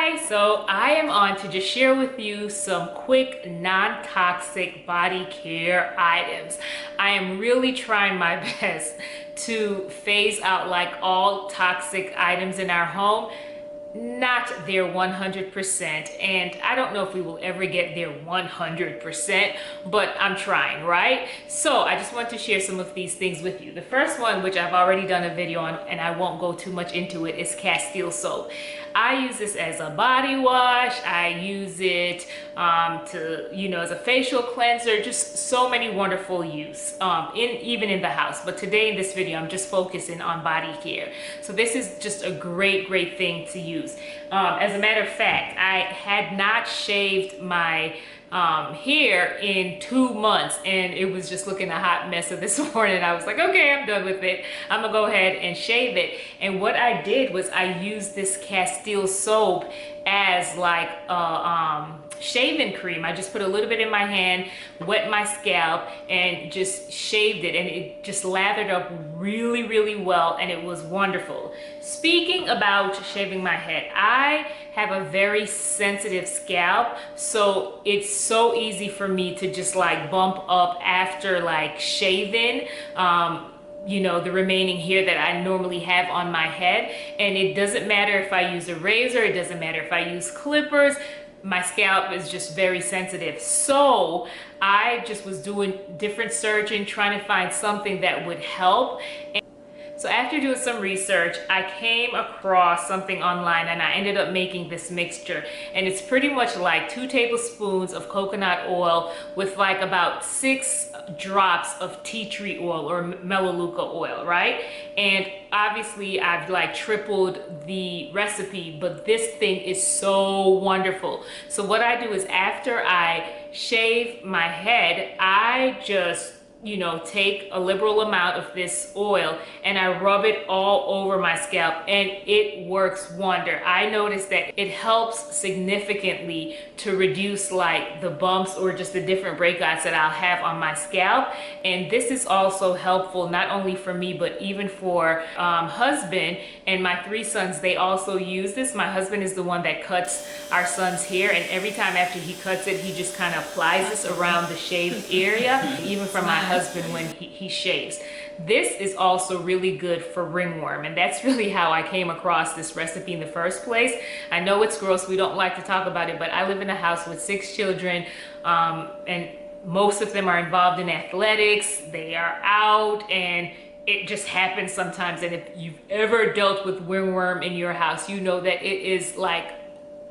Hi, so I am on to just share with you some quick non-toxic body care items. I am really trying my best to phase out like all toxic items in our home. Not there 100%, and I don't know if we will ever get there 100%, but I'm trying, right? So I just want to share some of these things with you. The first one, which I've already done a video on and I won't go too much into it, is Castor soap. I use this as a body wash. I use it as a facial cleanser. Just so many wonderful use even in the house. But today in this video, I'm just focusing on body care. So this is just a great thing to use. As a matter of fact, I had not shaved my hair in 2 months, and it was just looking a hot mess. Of this morning I was like, okay, I'm done with it. I'm gonna go ahead and shave it. And what I did was I used this Castor soap as like a shaving cream. I just put a little bit in my hand, wet my scalp, and just shaved it, and it just lathered up really well, and it was wonderful. Speaking about shaving my head, I have a very sensitive scalp, so it's so easy for me to just like bump up after like shaving the remaining hair that I normally have on my head. And it doesn't matter if I use a razor, it doesn't matter if I use clippers, my scalp is just very sensitive. So I just was doing different searching, trying to find something that would help. So after doing some research, I came across something online, and I ended up making this mixture. And it's pretty much like 2 tablespoons of coconut oil with like about 6 drops of tea tree oil or melaleuca oil, right? And obviously I've like tripled the recipe, but this thing is so wonderful. So what I do is after I shave my head, I just take a liberal amount of this oil and I rub it all over my scalp, and it works wonder. I noticed that it helps significantly to reduce like the bumps or just the different breakouts that I'll have on my scalp. And this is also helpful not only for me, but even for husband and my 3 sons. They also use this. My husband is the one that cuts our son's hair, and every time after he cuts it, he just kind of applies this around the shaved area, even for my husband when he shaves. This is also really good for ringworm, and that's really how I came across this recipe in the first place. I know it's gross, we don't like to talk about it, but I live in a house with 6 children, and most of them are involved in athletics. They are out, and it just happens sometimes. And if you've ever dealt with ringworm in your house, you know that it is like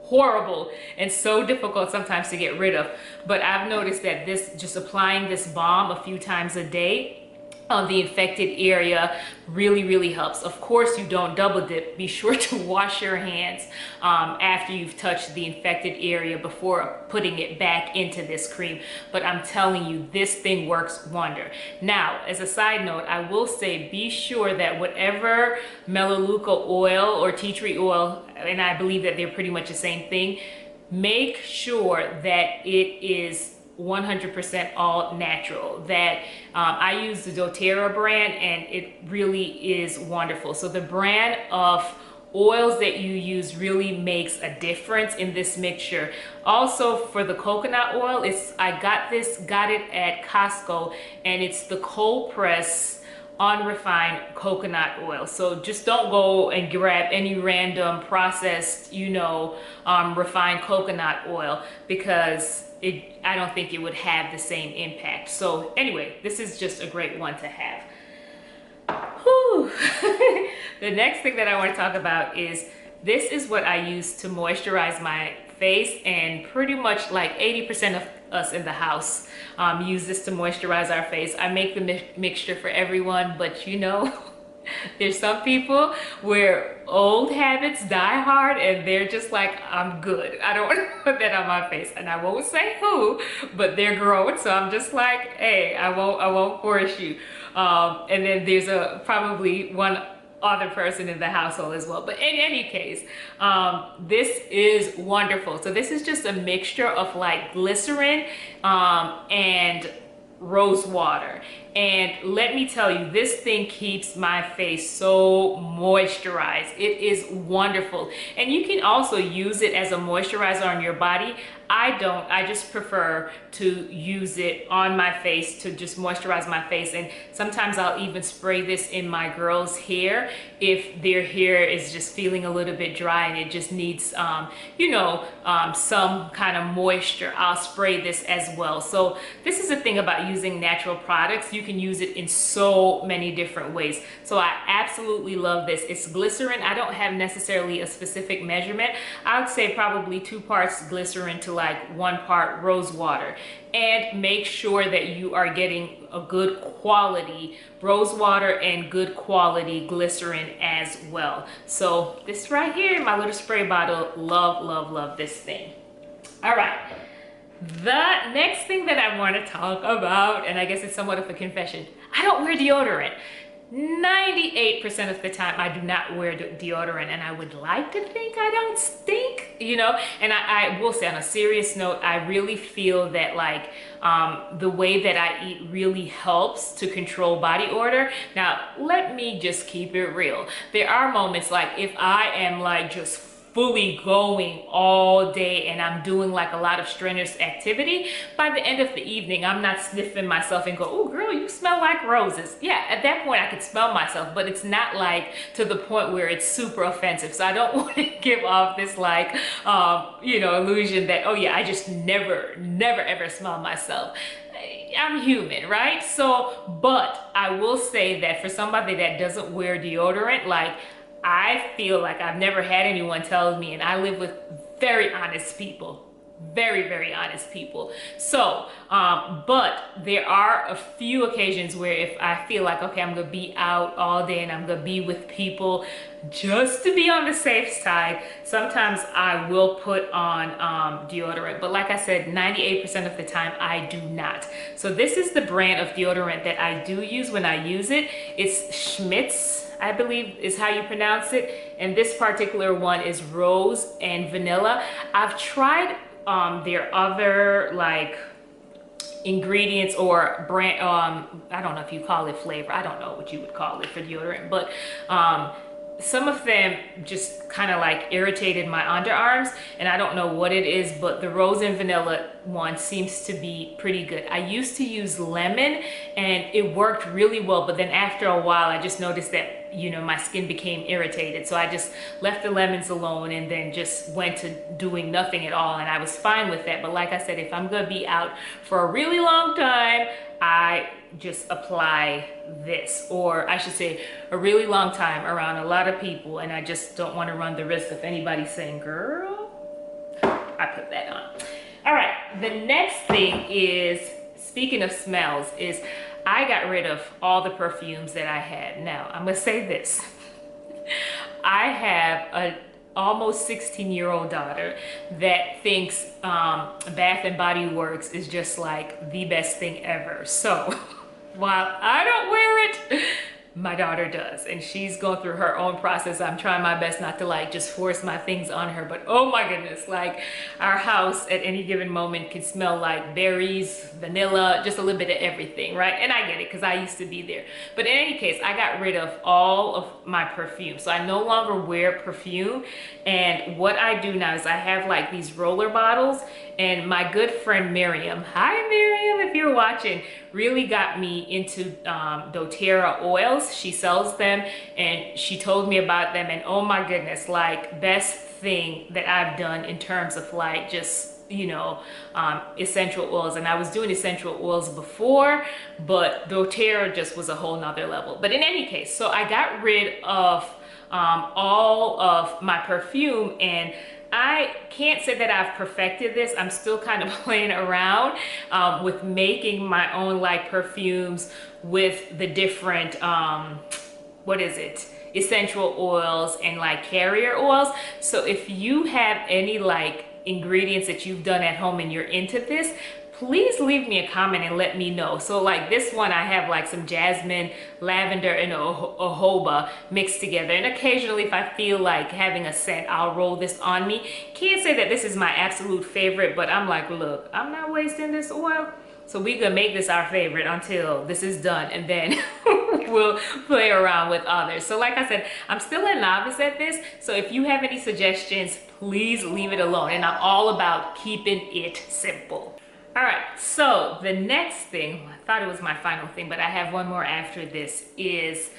horrible and so difficult sometimes to get rid of. But I've noticed that just applying this balm a few times a day on the infected area really helps. Of course, you don't double dip. Be sure to wash your hands after you've touched the infected area before putting it back into this cream. But I'm telling you, this thing works wonder. Now, as a side note, I will say be sure that whatever melaleuca oil or tea tree oil, and I believe that they're pretty much the same thing, make sure that it is 100% all natural. That I use the doTERRA brand, and it really is wonderful. So the brand of oils that you use really makes a difference in this mixture. Also for the coconut oil, I got it at Costco, and it's the cold press unrefined coconut oil. So just don't go and grab any random processed refined coconut oil, because I don't think it would have the same impact. So anyway, this is just a great one to have. Whew. The next thing that I want to talk about is, this is what I use to moisturize my face, and pretty much like 80% of us in the house use this to moisturize our face. I make the mixture for everyone, but there's some people where old habits die hard, and they're just like, I'm good. I don't want to put that on my face. And I won't say who, but they're grown. So I'm just like, hey, I won't force you. And then there's probably one other person in the household as well. But in any case, this is wonderful. So this is just a mixture of like glycerin and rose water. And let me tell you, this thing keeps my face so moisturized. It is wonderful. And you can also use it as a moisturizer on your body. I don't. I just prefer to use it on my face to just moisturize my face. And sometimes I'll even spray this in my girls' hair if their hair is just feeling a little bit dry and it just needs, some kind of moisture. I'll spray this as well. So this is the thing about using natural products. You can use it in so many different ways. So I absolutely love this. It's glycerin. I don't have necessarily a specific measurement. I would say probably 2 parts glycerin to like 1 part rose water. And make sure that you are getting a good quality rose water and good quality glycerin as well. So this right here, my little spray bottle, love, love, love this thing. All right. The next thing that I want to talk about, and I guess it's somewhat of a confession, I don't wear deodorant. 98% of the time I do not wear deodorant, and I would like to think I don't stink, and I will say, on a serious note, I really feel that like the way that I eat really helps to control body odor. Now let me just keep it real. There are moments like if I am like just fully going all day and I'm doing like a lot of strenuous activity, by the end of the evening, I'm not sniffing myself and go, oh girl, you smell like roses. Yeah, at that point I could smell myself, but it's not like to the point where it's super offensive. So I don't want to give off this like, illusion that, oh yeah, I just never ever smell myself. I'm human, right? So, but I will say that for somebody that doesn't wear deodorant, like I feel like I've never had anyone tell me, and I live with very honest people, very, very honest people. So, but there are a few occasions where if I feel like, okay, I'm gonna be out all day and I'm gonna be with people, just to be on the safe side, sometimes I will put on deodorant. But like I said, 98% of the time I do not. So this is the brand of deodorant that I do use when I use it. It's Schmidt's, I believe is how you pronounce it, and this particular one is rose and vanilla. I've tried their other like ingredients or brand, I don't know if you call it flavor, I don't know what you would call it for deodorant, but some of them just kind of like irritated my underarms, and I don't know what it is, but the rose and vanilla one seems to be pretty good. I used to use lemon and it worked really well, but then after a while I just noticed that my skin became irritated, so I just left the lemons alone and then just went to doing nothing at all, and I was fine with that. But like I said, if I'm gonna be out for a really long time, I just apply this, or I should say a really long time around a lot of people, and I just don't want to run the risk of anybody saying, girl, I put that on. All right, the next thing is, speaking of smells, is I got rid of all the perfumes that I had. Now, I'm gonna say this. I have a almost 16-year-old daughter that thinks Bath and Body Works is just like the best thing ever. So while I don't wear it, my daughter does, and she's going through her own process. I'm trying my best not to like just force my things on her, but oh my goodness, like our house at any given moment can smell like berries, vanilla, just a little bit of everything, right? And I get it because I used to be there. But in any case, I got rid of all of my perfume, so I no longer wear perfume. And what I do now is I have like these roller bottles, and my good friend Miriam, hi Miriam if you're watching, really got me into doTERRA oils. She sells them and she told me about them, and oh my goodness, like best thing that I've done in terms of like just essential oils. And I was doing essential oils before, but doTERRA just was a whole nother level. But in any case, so I got rid of all of my perfume, and I can't say that I've perfected this. I'm still kind of playing around with making my own like perfumes with the different, essential oils and like carrier oils. So if you have any like ingredients that you've done at home and you're into this, please leave me a comment and let me know. So like this one, I have like some jasmine, lavender, and jojoba mixed together. And occasionally if I feel like having a scent, I'll roll this on me. Can't say that this is my absolute favorite, but I'm like, look, I'm not wasting this oil. So we gonna make this our favorite until this is done, and then we'll play around with others. So like I said, I'm still a novice at this, so if you have any suggestions, please leave it alone. And I'm all about keeping it simple. All right, so the next thing, I thought it was my final thing, but I have one more after this, is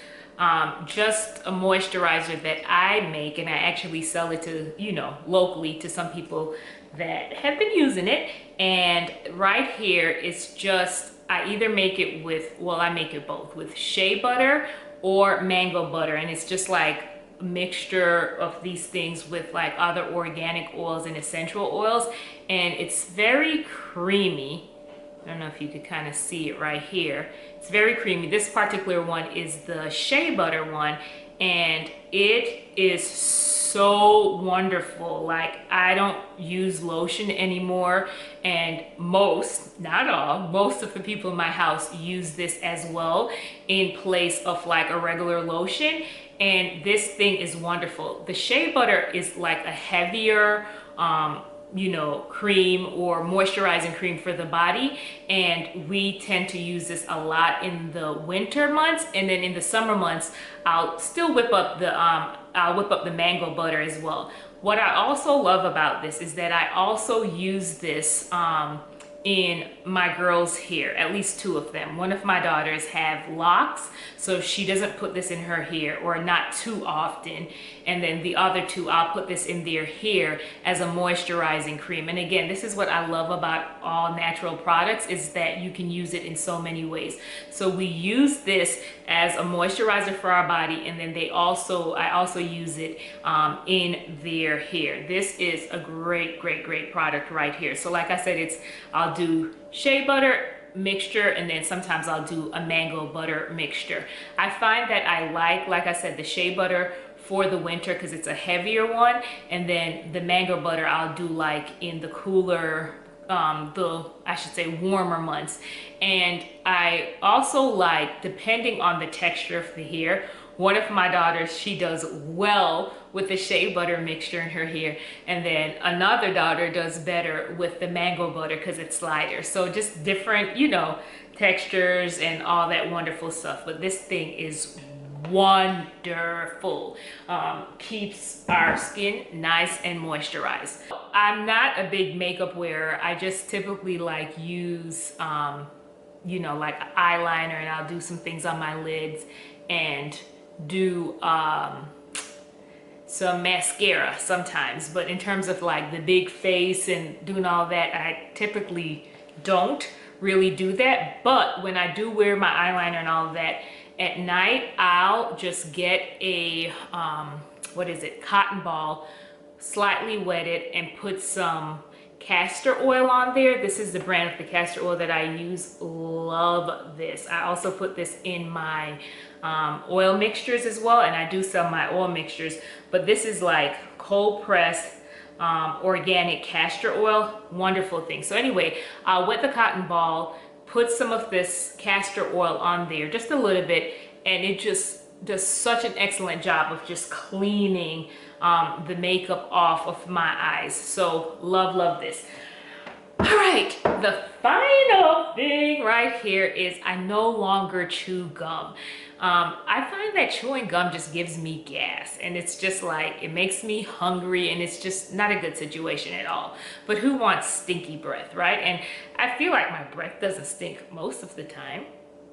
just a moisturizer that I make, and I actually sell it to, you know, locally to some people that have been using it. And right here, it's just, I either make it with, well, I make it both with shea butter or mango butter, and it's just like a mixture of these things with like other organic oils and essential oils, and it's very creamy. I don't know if you could kind of see it right here. It's very creamy. This particular one is the shea butter one, and it is so wonderful. Like, I don't use lotion anymore, and most, not all, most of the people in my house use this as well in place of like a regular lotion, and this thing is wonderful. The shea butter is like a heavier you know, cream or moisturizing cream for the body, and we tend to use this a lot in the winter months, and then in the summer months I'll still whip up the mango butter as well. What I also love about this is that I also use this in my girls' hair, at least two of them. One of my daughters have locks, so she doesn't put this in her hair, or not too often. And then the other two, I'll put this in their hair as a moisturizing cream. And again, this is what I love about all natural products, is that you can use it in so many ways. So we use this as a moisturizer for our body, and then I also use it in their hair. This is a great, great, great product right here. So like I said, I'll do shea butter mixture, and then sometimes I'll do a mango butter mixture. I find that I like I said, the shea butter for the winter because it's a heavier one, and then the mango butter I'll do like in the cooler, I should say warmer months. And I also like, depending on the texture of the hair, one of my daughters, she does well with the shea butter mixture in her hair, and then another daughter does better with the mango butter because it's lighter. So just different, you know, textures and all that wonderful stuff. But this thing is wonderful. Keeps our skin nice and moisturized. I'm not a big makeup wearer. I just typically like use you know, like eyeliner, and I'll do some things on my lids and do some mascara sometimes. But in terms of like the big face and doing all that, I typically don't really do that. But when I do wear my eyeliner and all of that at night, I'll just get a cotton ball, slightly wet it, and put some castor oil on there. This is the brand of the castor oil that I use. Love this. I also put this in my oil mixtures as well, and I do sell my oil mixtures, but this is like cold pressed organic castor oil. Wonderful thing. So anyway, I'll wet the cotton ball, put some of this castor oil on there, just a little bit, and it just does such an excellent job of just cleaning the makeup off of my eyes. So love this. All right, the final thing right here is I no longer chew gum. I find that chewing gum just gives me gas, and it's just like, it makes me hungry, and it's just not a good situation at all. But who wants stinky breath, right? And I feel like my breath doesn't stink most of the time.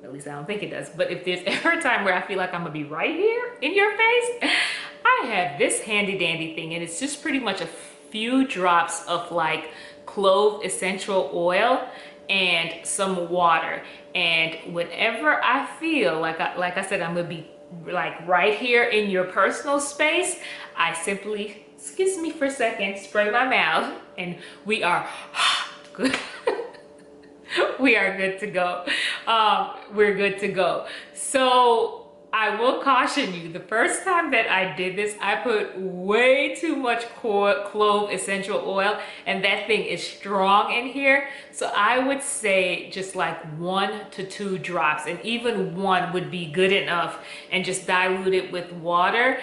At least I don't think it does. But if there's ever a time where I feel like I'm gonna be right here in your face, I have this handy dandy thing, and it's just pretty much a few drops of like clove essential oil and some water. And whenever I feel like I said, I'm gonna be like right here in your personal space, I simply, excuse me for a second, spray my mouth, and we are good. We are good to go. We're good to go. So I will caution you, the first time that I did this, I put way too much clove essential oil, and that thing is strong in here. So I would say just like 1 to 2 drops, and even 1 would be good enough, and just dilute it with water.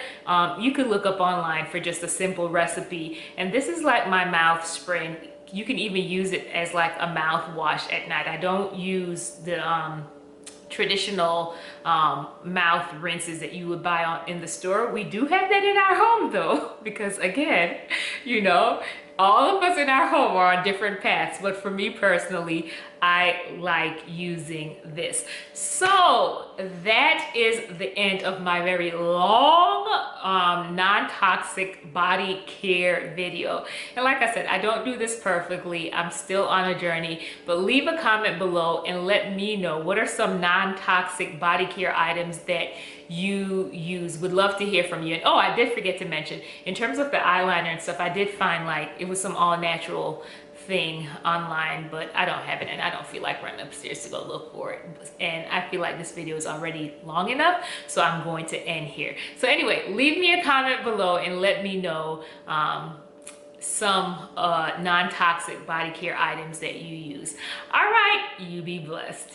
You can look up online for just a simple recipe. And this is like my mouth spray. you can even use it as like a mouthwash at night. I don't use the traditional mouth rinses that you would buy in the store. We do have that in our home though, because again, you know, all of us in our home are on different paths, but for me personally, I like using this. So that is the end of my very long non-toxic body care video. And like I said, I don't do this perfectly. I'm still on a journey, but leave a comment below and let me know what are some non-toxic body care items that you use. Would love to hear from you. And oh, I did forget to mention, in terms of the eyeliner and stuff, I did find like it was some all natural thing online, but I don't have it and I don't feel like running upstairs to go look for it. And I feel like this video is already long enough, so I'm going to end here. So anyway, leave me a comment below and let me know some non-toxic body care items that you use. All right, you be blessed.